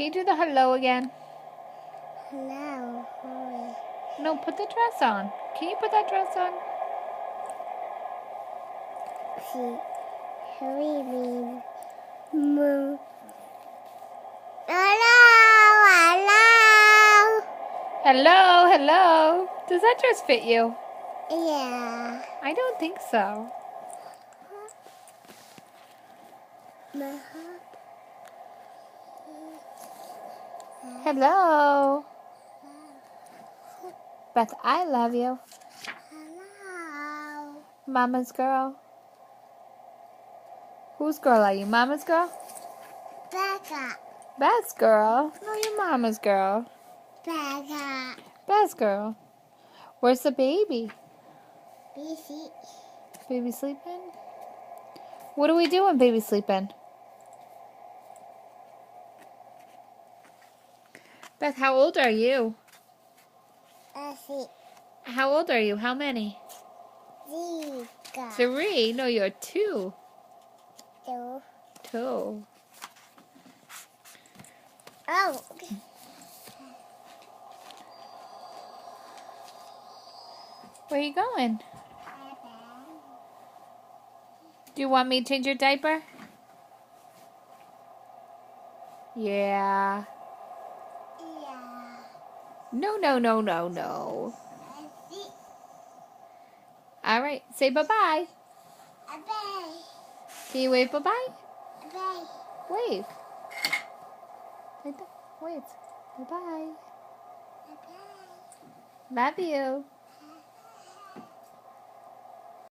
Can you do the hello again? Hello. Hurry. No, put the dress on. Can you put that dress on? See, hurry means moo. Hello, hello. Hello, hello. Does that dress fit you? Yeah. I don't think so. Hello. Beth, I love you. Hello. Mama's girl. Whose girl are you? Mama's girl? Becca. Beth's girl. No, you're Mama's girl. Becca. Beth's girl. Where's the baby? Busy. Baby sleeping? What do we do when baby's sleeping? Beth, how old are you? See. How old are you? How many? Zika. 3. No, you're 2. Two. 2. Oh. Where are you going? Do you want me to change your diaper? Yeah. Yeah. No, no, no, no, no. See. All right. Say bye-bye. Bye. Can you wave bye-bye? Bye. Wave. Like that. Wave. Bye-bye. Bye. Love you.